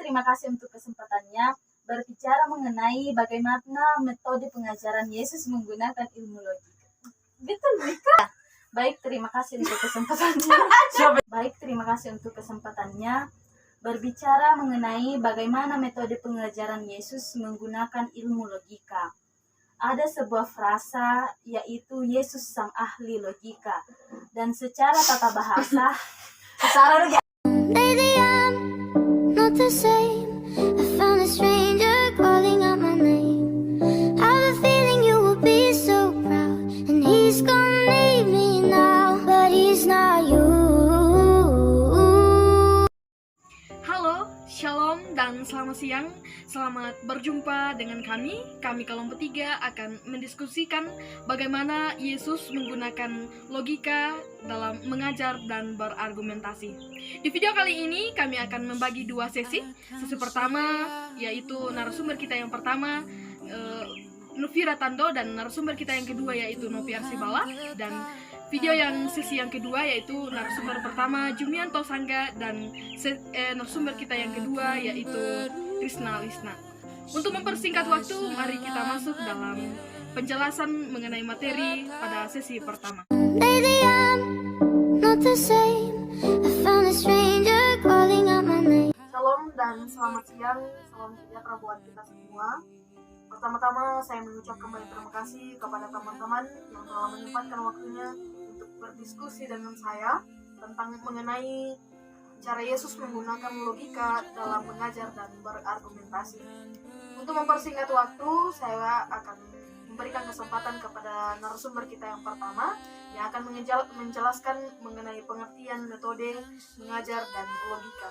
terima kasih untuk kesempatannya berbicara mengenai bagaimana metode pengajaran Yesus menggunakan ilmu logika. Betul, Mika? Baik, terima kasih untuk kesempatannya. Baik, terima kasih untuk kesempatannya berbicara mengenai bagaimana metode pengajaran Yesus menggunakan ilmu logika. Ada sebuah frasa yaitu Yesus sang ahli logika, dan secara tata bahasa Lately I'm not the same. I found a stranger calling out my name. I have a feeling you will be so proud, and he's gonna leave me now, but he's not you. Halo, shalom dan selamat siang. Selamat berjumpa dengan kami kelompok 3 akan mendiskusikan bagaimana Yesus menggunakan logika dalam mengajar dan berargumentasi. Di video kali ini kami akan membagi 2 sesi. Sesi pertama yaitu narasumber kita yang pertama Nufira Tando, dan narasumber kita yang kedua yaitu Novi Arsibala, dan video yang sesi yang kedua yaitu narasumber pertama Jumianto Sangga, dan narasumber kita yang kedua yaitu Krisna Lisna. Untuk mempersingkat waktu, mari kita masuk dalam penjelasan mengenai materi pada sesi pertama. Lately I'm not the same. I found a stranger calling out my name. Shalom dan selamat siang, salam sejahtera buat kita semua. Pertama-tama saya mengucapkan banyak terima kasih kepada teman-teman yang telah menyempatkan waktunya untuk berdiskusi dengan saya tentang mengenai cara Yesus menggunakan logika dalam mengajar dan berargumentasi. Untuk mempersingkat waktu, saya akan memberikan kesempatan kepada narasumber kita yang pertama yang akan menjelaskan mengenai pengertian metode mengajar dan logika.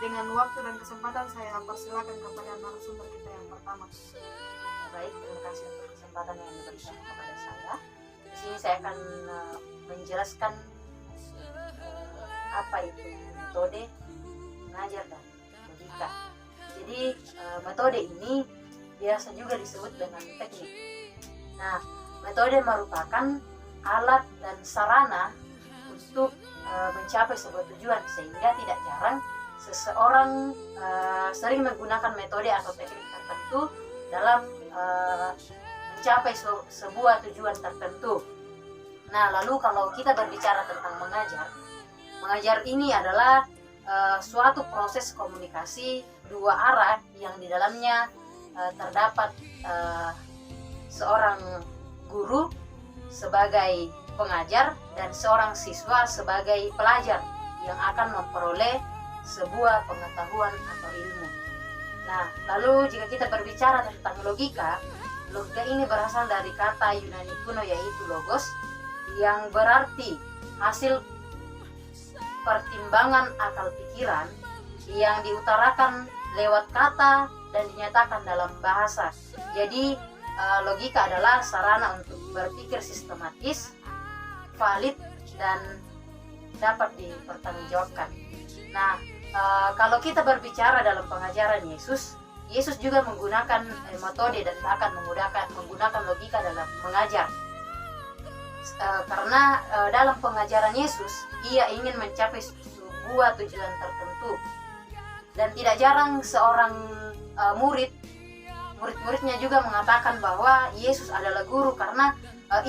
Dengan waktu dan kesempatan, saya persilakan kepada narasumber kita yang pertama. Baik, terima kasih untuk kesempatan yang diberikan kepada saya. Di sini saya akan menjelaskan apa itu metode mengajar dan logika. Jadi metode ini biasa juga disebut dengan teknik. Nah, metode merupakan alat dan sarana untuk mencapai sebuah tujuan, sehingga tidak jarang seseorang sering menggunakan metode atau teknik tertentu dalam mencapai sebuah tujuan tertentu. Nah, lalu kalau kita berbicara tentang mengajar ini adalah suatu proses komunikasi 2 arah yang di dalamnya terdapat seorang guru sebagai pengajar dan seorang siswa sebagai pelajar yang akan memperoleh sebuah pengetahuan atau ilmu. Nah, lalu jika kita berbicara tentang logika ini berasal dari kata Yunani kuno yaitu logos, yang berarti hasil pertimbangan akal pikiran yang diutarakan lewat kata dan dinyatakan dalam bahasa. Jadi logika adalah sarana untuk berpikir sistematis, valid, dan dapat dipertanggungjawabkan. Nah, kalau kita berbicara dalam pengajaran Yesus juga menggunakan metode dan bahkan menggunakan logika dalam mengajar. Karena dalam pengajaran Yesus, ia ingin mencapai sebuah tujuan tertentu. Dan tidak jarang seorang murid-muridnya juga mengatakan bahwa Yesus adalah guru karena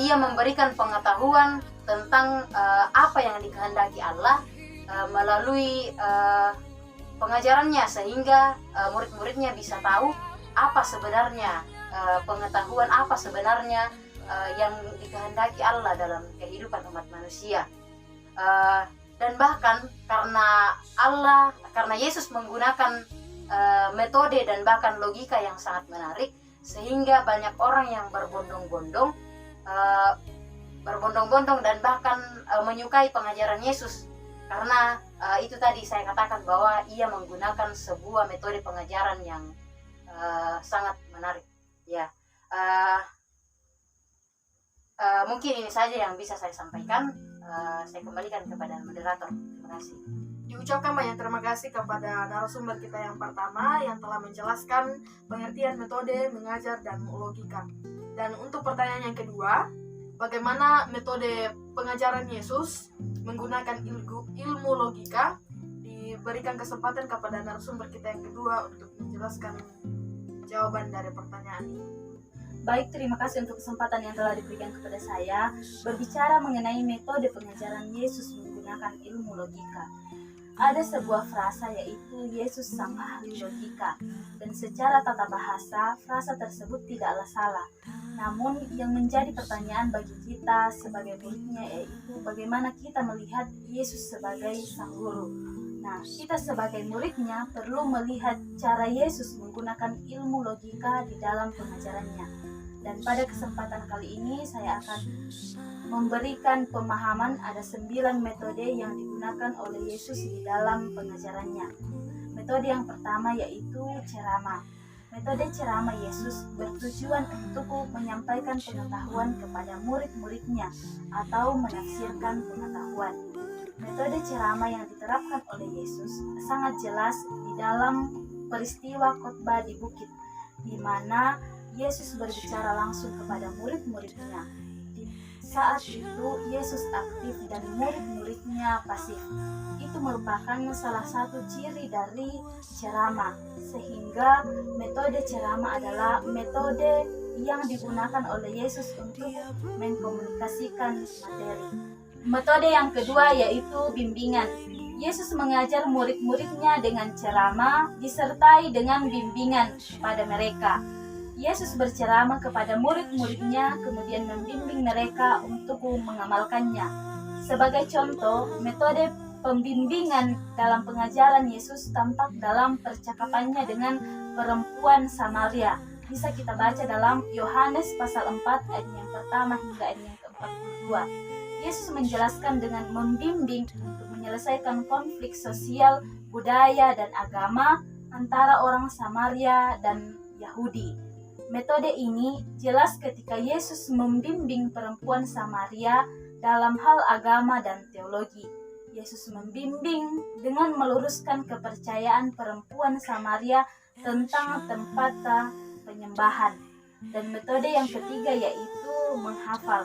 ia memberikan pengetahuan tentang apa yang dikehendaki Allah melalui pengajarannya, sehingga murid-muridnya bisa tahu apa sebenarnya pengetahuan apa sebenarnya yang dikehendaki Allah dalam kehidupan umat manusia. Dan bahkan karena Yesus menggunakan metode dan bahkan logika yang sangat menarik, sehingga banyak orang yang berbondong-bondong dan bahkan menyukai pengajaran Yesus, karena itu tadi saya katakan bahwa ia menggunakan sebuah metode pengajaran yang sangat menarik. Ya, mungkin ini saja yang bisa saya sampaikan. Saya kembalikan kepada moderator. Terima kasih. Diucapkan banyak terima kasih kepada narasumber kita yang pertama yang telah menjelaskan pengertian metode mengajar dan logika. Dan untuk pertanyaan yang kedua, bagaimana metode pengajaran Yesus menggunakan ilmu logika di berikan kesempatan kepada narasumber kita yang kedua untuk menjelaskan jawaban dari pertanyaan ini. Baik, terima kasih untuk kesempatan yang telah diberikan kepada saya berbicara mengenai metode pengajaran Yesus menggunakan ilmu logika. Ada sebuah frasa yaitu Yesus sang ahli logika, dan secara tata bahasa frasa tersebut tidaklah salah. Namun yang menjadi pertanyaan bagi kita sebagai muridnya yaitu bagaimana kita melihat Yesus sebagai sang guru. Nah, kita sebagai muridnya perlu melihat cara Yesus menggunakan ilmu logika di dalam pengajarannya. Dan pada kesempatan kali ini saya akan memberikan pemahaman ada 9 metode yang digunakan oleh Yesus di dalam pengajarannya. Metode yang pertama yaitu ceramah. Metode ceramah Yesus bertujuan untuk menyampaikan pengetahuan kepada murid-muridnya atau menafsirkan pengetahuan. Metode ceramah yang diterapkan oleh Yesus sangat jelas di dalam peristiwa khotbah di bukit, di mana Yesus berbicara langsung kepada murid-muridnya. Di saat itu Yesus aktif dan murid-muridnya pasif. Itu merupakan salah satu ciri dari ceramah, sehingga metode ceramah adalah metode yang digunakan oleh Yesus untuk mengkomunikasikan materi. Metode yang kedua yaitu bimbingan. Yesus mengajar murid-muridnya dengan ceramah disertai dengan bimbingan pada mereka. Yesus berceramah kepada murid-muridnya, kemudian membimbing mereka untuk mengamalkannya. Sebagai contoh, metode pembimbingan dalam pengajaran Yesus tampak dalam percakapannya dengan perempuan Samaria. Bisa kita baca dalam Yohanes pasal 4 ayat yang pertama hingga ayat yang ke-42. Yesus menjelaskan dengan membimbing untuk menyelesaikan konflik sosial, budaya, dan agama antara orang Samaria dan Yahudi. Metode ini jelas ketika Yesus membimbing perempuan Samaria dalam hal agama dan teologi. Yesus membimbing dengan meluruskan kepercayaan perempuan Samaria tentang tempat penyembahan. Dan metode yang ketiga yaitu menghafal.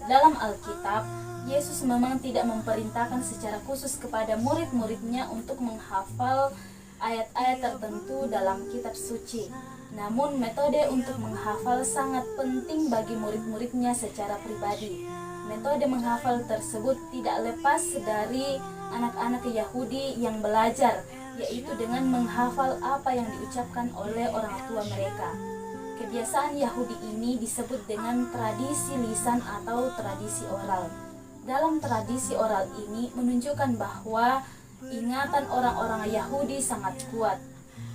Dalam Alkitab, Yesus memang tidak memerintahkan secara khusus kepada murid-muridnya untuk menghafal ayat-ayat tertentu dalam kitab suci. Namun metode untuk menghafal sangat penting bagi murid-muridnya secara pribadi. Metode menghafal tersebut tidak lepas dari anak-anak Yahudi yang belajar, yaitu dengan menghafal apa yang diucapkan oleh orang tua mereka. Kebiasaan Yahudi ini disebut dengan tradisi lisan atau tradisi oral. Dalam tradisi oral ini menunjukkan bahwa ingatan orang-orang Yahudi sangat kuat.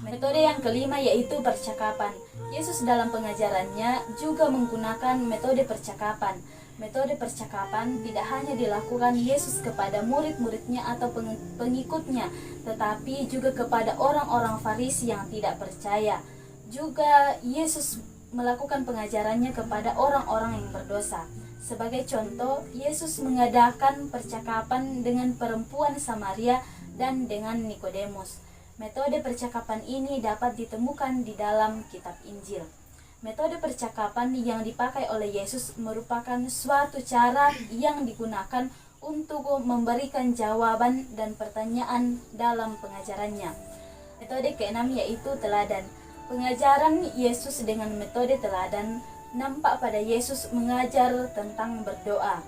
Metode yang kelima yaitu percakapan. Yesus dalam pengajarannya juga menggunakan metode percakapan. Metode percakapan tidak hanya dilakukan Yesus kepada murid-muridnya atau pengikutnya, tetapi juga kepada orang-orang Farisi yang tidak percaya. Juga Yesus melakukan pengajarannya kepada orang-orang yang berdosa. Sebagai contoh, Yesus mengadakan percakapan dengan perempuan Samaria dan dengan Nikodemus. Metode percakapan ini dapat ditemukan di dalam kitab Injil. Metode percakapan yang dipakai oleh Yesus merupakan suatu cara yang digunakan untuk memberikan jawaban dan pertanyaan dalam pengajarannya. Metode keenam yaitu teladan. Pengajaran Yesus dengan metode teladan nampak pada Yesus mengajar tentang berdoa.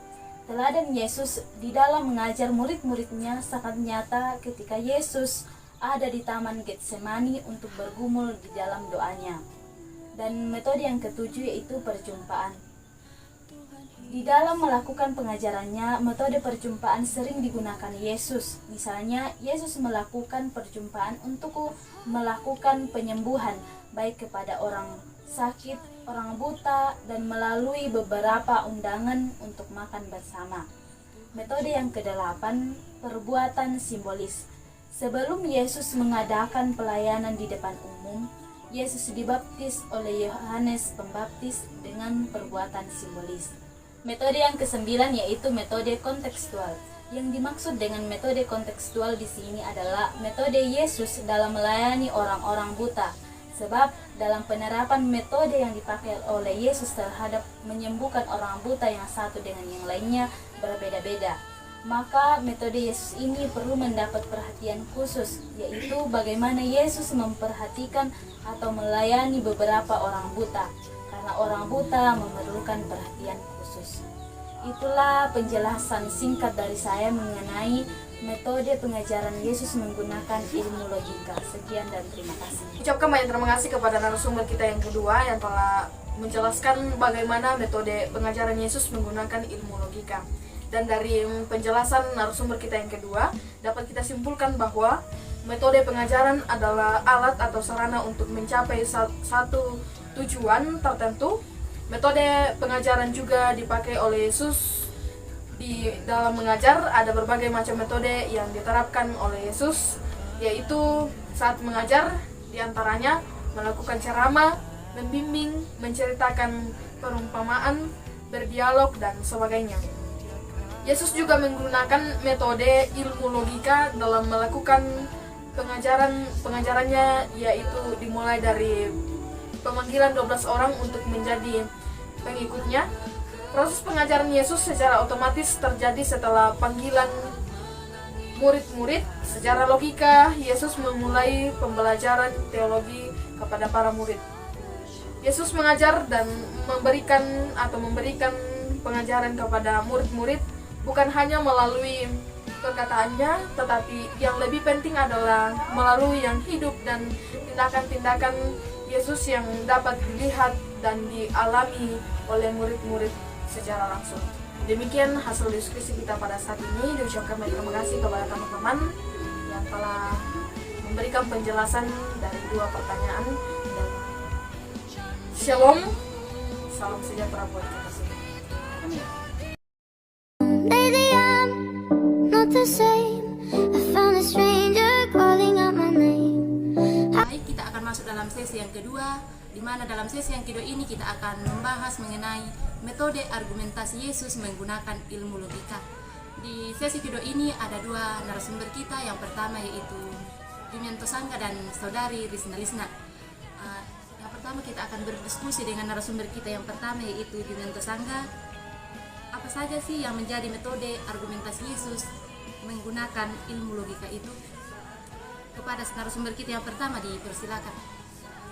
Teladan Yesus di dalam mengajar murid-muridnya sangat nyata ketika Yesus ada di Taman Getsemani untuk bergumul di dalam doanya. Dan metode yang ketujuh yaitu perjumpaan. Di dalam melakukan pengajarannya, metode perjumpaan sering digunakan Yesus. Misalnya, Yesus melakukan perjumpaan untuk melakukan penyembuhan, baik kepada orang sakit, orang buta, dan melalui beberapa undangan untuk makan bersama. Metode yang kedelapan, perbuatan simbolis. Sebelum Yesus mengadakan pelayanan di depan umum, Yesus dibaptis oleh Yohanes Pembaptis dengan perbuatan simbolis. Metode yang kesembilan yaitu metode kontekstual. Yang dimaksud dengan metode kontekstual di sini adalah metode Yesus dalam melayani orang-orang buta. Sebab dalam penerapan metode yang dipakai oleh Yesus terhadap menyembuhkan orang buta yang satu dengan yang lainnya berbeda-beda. Maka metode Yesus ini perlu mendapat perhatian khusus, yaitu bagaimana Yesus memperhatikan atau melayani beberapa orang buta, karena orang buta memerlukan perhatian khusus. Itulah penjelasan singkat dari saya mengenai metode pengajaran Yesus menggunakan ilmu logika. Sekian dan terima kasih. Ucapkan banyak terima kasih kepada narasumber kita yang kedua yang telah menjelaskan bagaimana metode pengajaran Yesus menggunakan ilmu logika. Dan dari penjelasan narasumber kita yang kedua, dapat kita simpulkan bahwa metode pengajaran adalah alat atau sarana untuk mencapai satu tujuan tertentu. Metode pengajaran juga dipakai oleh Yesus. Di dalam mengajar ada berbagai macam metode yang diterapkan oleh Yesus, yaitu saat mengajar diantaranya melakukan ceramah, membimbing, menceritakan perumpamaan, berdialog, dan sebagainya. Yesus juga menggunakan metode ilmu logika dalam melakukan pengajarannya, yaitu dimulai dari pemanggilan 12 orang untuk menjadi pengikutnya. Proses pengajaran Yesus secara otomatis terjadi setelah panggilan murid-murid. Secara logika, Yesus memulai pembelajaran teologi kepada para murid. Yesus mengajar dan memberikan pengajaran kepada murid-murid bukan hanya melalui perkataannya, tetapi yang lebih penting adalah melalui yang hidup dan tindakan-tindakan Yesus yang dapat dilihat dan dialami oleh murid-murid secara langsung. Demikian hasil diskusi kita pada saat ini. Diucapkan banyak terima kasih kepada teman-teman yang telah memberikan penjelasan dari dua pertanyaan. Dan Shalom, salam sejahtera buat kita semua. Amin. Lately I'm not the same. I found a stranger calling out my name. Baik, kita akan masuk dalam sesi yang kedua, di mana dalam sesi yang kedua ini kita akan membahas mengenai metode argumentasi Yesus menggunakan ilmu logika. Di sesi kedua ini ada dua narasumber kita. Yang pertama yaitu Jumianto Sangga dan Saudari Risna Lisna. Yang pertama kita akan berdiskusi dengan narasumber kita yang pertama yaitu Jumianto Sangga. Apa saja sih yang menjadi metode argumentasi Yesus menggunakan ilmu logika itu? Kepada narasumber kita yang pertama dipersilakan.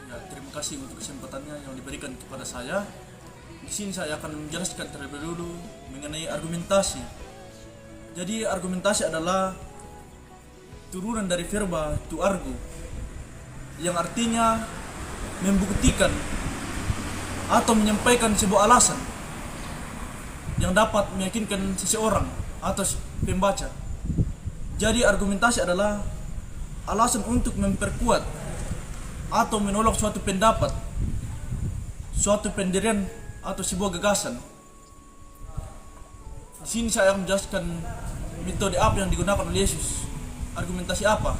Ya, terima kasih untuk kesempatannya yang diberikan kepada saya. Di sini saya akan menjelaskan terlebih dulu mengenai argumentasi. Jadi argumentasi adalah turunan dari verba to argue, yang artinya membuktikan atau menyampaikan sebuah alasan yang dapat meyakinkan seseorang atau pembaca. Jadi argumentasi adalah alasan untuk memperkuat atau menolak suatu pendapat, suatu pendirian atau sebuah gagasan. Di sini saya akan menjelaskan metode apa yang digunakan oleh Yesus. Argumentasi apa?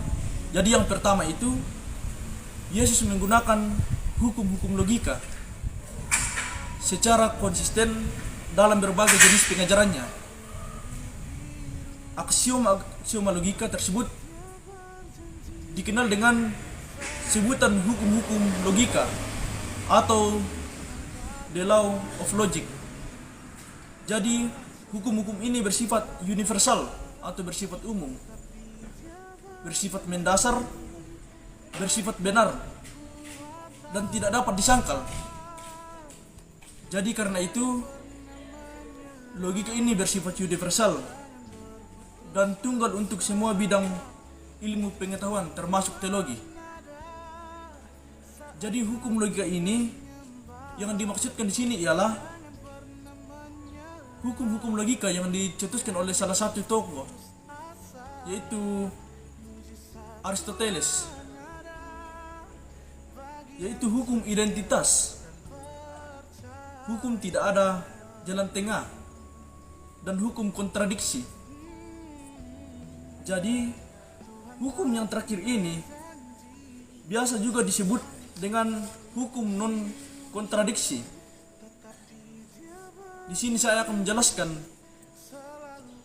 Jadi yang pertama itu Yesus menggunakan hukum-hukum logika secara konsisten dalam berbagai jenis pengajarannya. Aksioma logika tersebut dikenal dengan sebutan hukum-hukum logika atau the law of logic. Jadi hukum-hukum ini bersifat universal atau bersifat umum, bersifat mendasar, bersifat benar, dan tidak dapat disangkal. Jadi karena itu logika ini bersifat universal dan tunggal untuk semua bidang ilmu pengetahuan termasuk teologi. Jadi hukum logika ini yang dimaksudkan di sini ialah hukum-hukum logika yang dicetuskan oleh salah satu tokoh, yaitu Aristoteles, yaitu hukum identitas. Hukum tidak ada jalan tengah dan hukum kontradiksi. Jadi hukum yang terakhir ini biasa juga disebut dengan hukum non kontradiksi. Di sini saya akan menjelaskan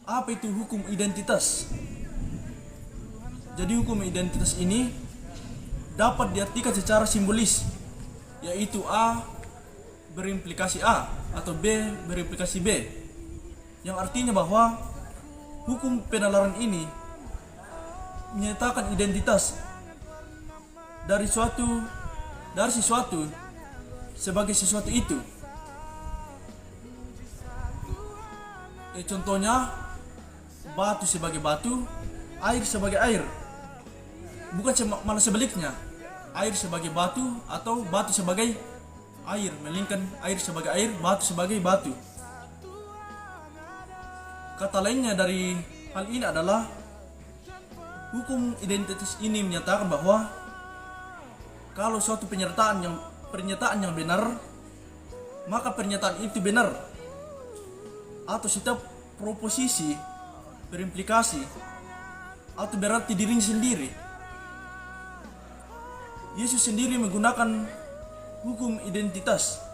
apa itu hukum identitas. Jadi hukum identitas ini dapat diartikan secara simbolis, yaitu A berimplikasi A atau B berimplikasi B, yang artinya bahwa hukum penalaran ini menyatakan identitas dari sesuatu sebagai sesuatu itu. Contohnya batu sebagai batu, air sebagai air. Bukan malah sebaliknya, air sebagai batu atau batu sebagai air, melainkan air sebagai air, batu sebagai batu. Kata lainnya dari hal ini adalah hukum identitas ini menyatakan bahwa kalau suatu pernyataan yang benar, maka pernyataan itu benar. Atau setiap proposisi berimplikasi atau berarti dirinya sendiri. Yesus sendiri menggunakan hukum identitas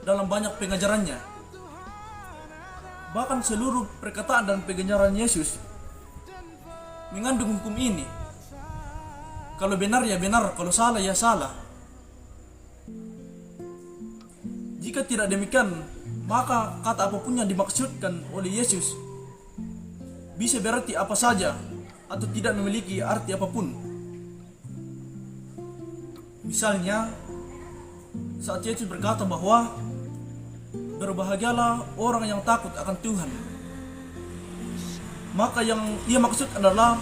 dalam banyak pengajarannya. Bahkan seluruh perkataan dan pengajaran Yesus mengandung hukum ini. Kalau benar ya benar, kalau salah ya salah. Jika tidak demikian, maka kata apapun yang dimaksudkan oleh Yesus bisa berarti apa saja atau tidak memiliki arti apapun. Misalnya, saat Yesus berkata bahwa berbahagialah orang yang takut akan Tuhan, maka yang ia maksud adalah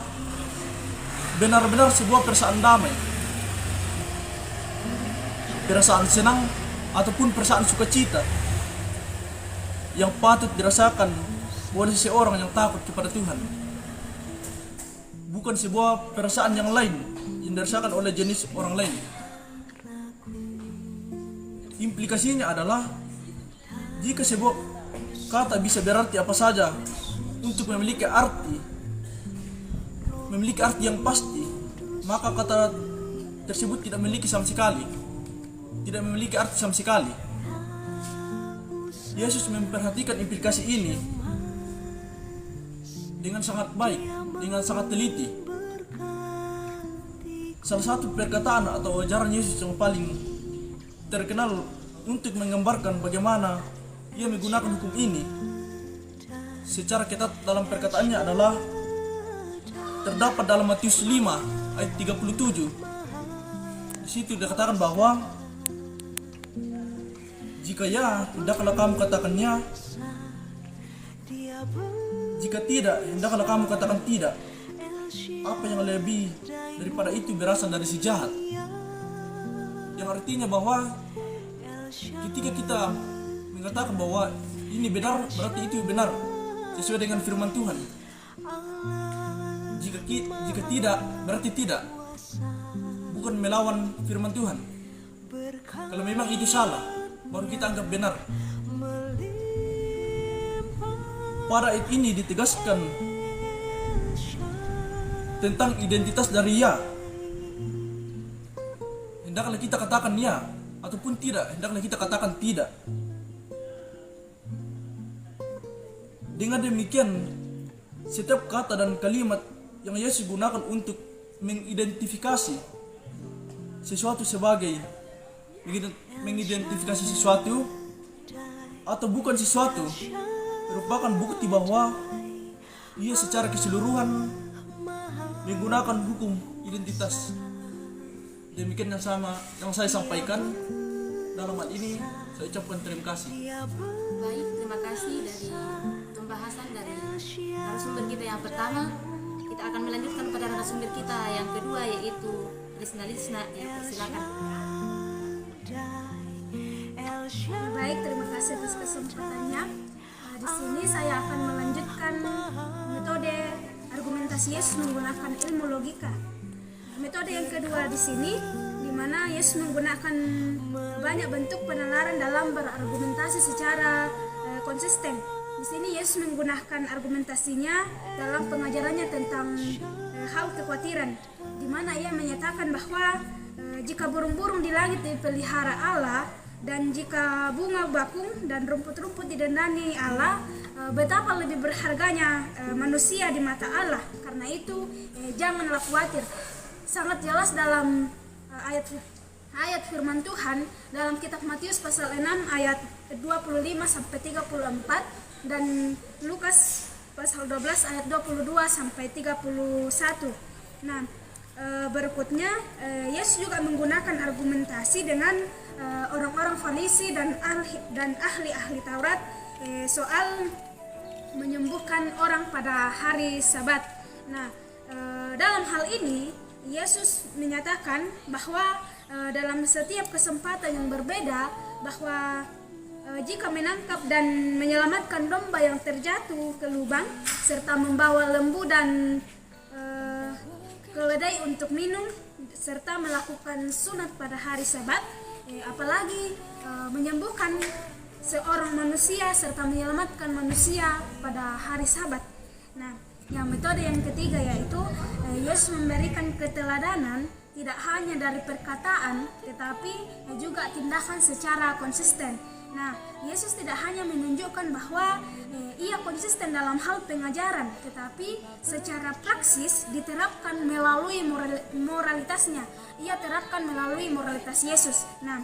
benar-benar sebuah perasaan damai, perasaan senang ataupun perasaan sukacita yang patut dirasakan oleh seseorang yang takut kepada Tuhan. Bukan sebuah perasaan yang lain yang dirasakan oleh jenis orang lain. Implikasinya adalah jika sebuah kata bisa berarti apa saja untuk memiliki arti yang pasti, maka kata tersebut tidak memiliki arti sama sekali. Yesus memperhatikan implikasi ini dengan sangat baik, dengan sangat teliti. Salah satu perkataan atau ajaran Yesus yang paling terkenal untuk menggambarkan bagaimana ia menggunakan hukum ini secara ketat dalam perkataannya adalah terdapat dalam Matius 5 ayat 37. Di situ dikatakan bahwa jika ya, hendaklah kamu katakan ya. Jika tidak, hendaklah kamu katakan tidak. Apa yang lebih daripada itu berasal dari si jahat. Yang artinya bahwa ketika kita mengatakan bahwa ini benar, berarti itu benar sesuai dengan firman Tuhan. Jika tidak, berarti tidak. Bukan melawan firman Tuhan. Kalau memang itu salah, baru kita anggap benar. Pada ayat ini ditegaskan tentang identitas dari ya. Hendaklah kita katakan ya, ataupun tidak, hendaklah kita katakan tidak. Dengan demikian, setiap kata dan kalimat yang Yesus gunakan untuk mengidentifikasi sesuatu sebagai mengidentifikasi sesuatu atau bukan sesuatu merupakan bukti bahwa ia secara keseluruhan menggunakan hukum identitas. Demikian yang saya sampaikan dalam hal ini. Saya ucapkan terima kasih. Baik, terima kasih dari pembahasan dari narasumber kita yang pertama. Kita akan melanjutkan pada narasumber kita yang kedua, yaitu Lisna. Ya, silakan. Baik, terima kasih atas kesempatannya. Di sini saya akan melanjutkan metode argumentasi Yesus menggunakan ilmu logika. Metode yang kedua di sini, di mana Yesus menggunakan banyak bentuk penalaran dalam berargumentasi secara konsisten. Di sini Yesus menggunakan argumentasinya dalam pengajarannya tentang hal kekhawatiran, di mana ia menyatakan bahwa jika burung-burung di langit dipelihara Allah, dan jika bunga bakung dan rumput-rumput didandani Allah, betapa lebih berharganya manusia di mata Allah. Karena itu janganlah khawatir. Sangat jelas dalam ayat firman Tuhan dalam kitab Matius pasal 6 ayat 25 sampai 34 dan Lukas pasal 12 ayat 22 sampai 31. Nah, berikutnya Yesus juga menggunakan argumentasi dengan orang-orang Farisi dan ahli-ahli Taurat soal menyembuhkan orang pada hari Sabat. Nah, dalam hal ini Yesus menyatakan bahwa dalam setiap kesempatan yang berbeda bahwa jika menangkap dan menyelamatkan domba yang terjatuh ke lubang serta membawa lembu dan keledai untuk minum serta melakukan sunat pada hari Sabat, apalagi menyembuhkan seorang manusia serta menyelamatkan manusia pada hari Sabat. Nah, yang metode yang ketiga yaitu Yesus memberikan keteladanan tidak hanya dari perkataan tetapi juga tindakan secara konsisten. Nah, Yesus tidak hanya menunjukkan bahwa ia konsisten dalam hal pengajaran, tetapi secara praksis diterapkan melalui moralitasnya. Ia terapkan melalui moralitas Yesus. Nah,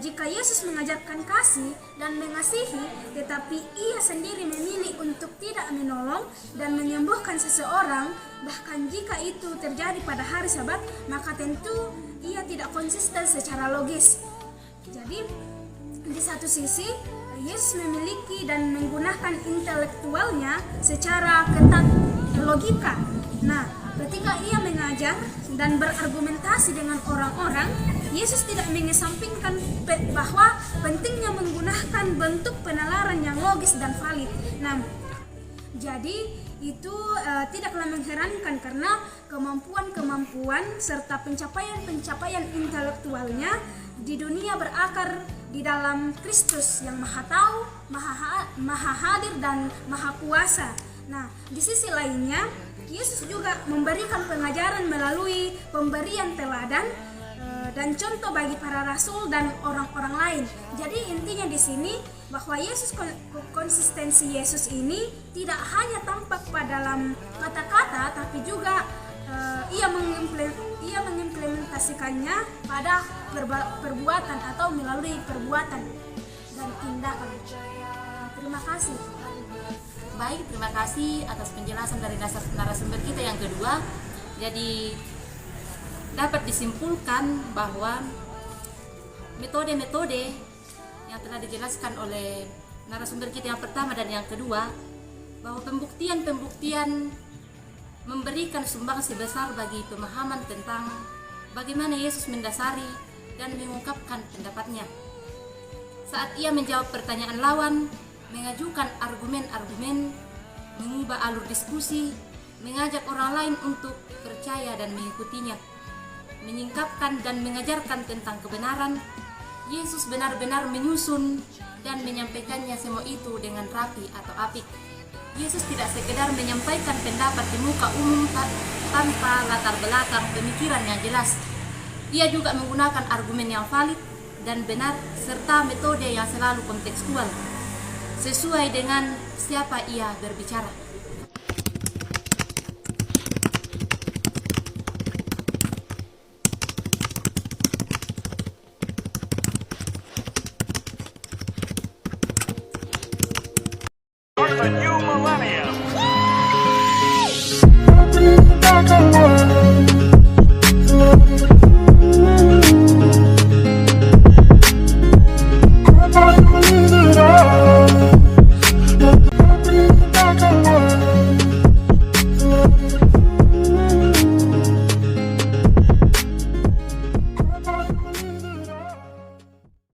jika Yesus mengajarkan kasih dan mengasihi, tetapi ia sendiri memilih untuk tidak menolong dan menyembuhkan seseorang, bahkan jika itu terjadi pada hari Sabat, maka tentu ia tidak konsisten secara logis. Jadi, di satu sisi, Yesus memiliki dan menggunakan intelektualnya secara ketat logika. Nah, ketika ia mengajar dan berargumentasi dengan orang-orang, Yesus tidak mengesampingkan bahwa pentingnya menggunakan bentuk penalaran yang logis dan valid. Nah, jadi itu tidaklah mengherankan karena kemampuan-kemampuan serta pencapaian-pencapaian intelektualnya di dunia berakar di dalam Kristus yang Maha Tahu, Maha Hadir dan Maha Kuasa. Nah, di sisi lainnya, Yesus juga memberikan pengajaran melalui pemberian teladan dan contoh bagi para rasul dan orang-orang lain. Jadi intinya di sini bahwa konsistensi Yesus ini tidak hanya tampak pada dalam kata-kata, tapi juga ia mengimplementasikannya pada perbuatan atau melalui perbuatan dan tindakan. Terima kasih. Baik, terima kasih atas penjelasan dari narasumber kita yang kedua. Jadi dapat disimpulkan bahwa metode-metode yang telah dijelaskan oleh narasumber kita yang pertama dan yang kedua, bahwa pembuktian memberikan sumbangsi besar bagi pemahaman tentang bagaimana Yesus mendasari dan mengungkapkan pendapatnya. Saat ia menjawab pertanyaan lawan, mengajukan argumen-argumen, mengubah alur diskusi, mengajak orang lain untuk percaya dan mengikutinya, menyingkapkan dan mengajarkan tentang kebenaran, Yesus benar-benar menyusun dan menyampaikannya semua itu dengan rapi atau apik. Yesus tidak sekedar menyampaikan pendapat di muka umum tanpa latar belakang pemikiran yang jelas. Ia juga menggunakan argumen yang valid dan benar serta metode yang selalu kontekstual, sesuai dengan siapa ia berbicara.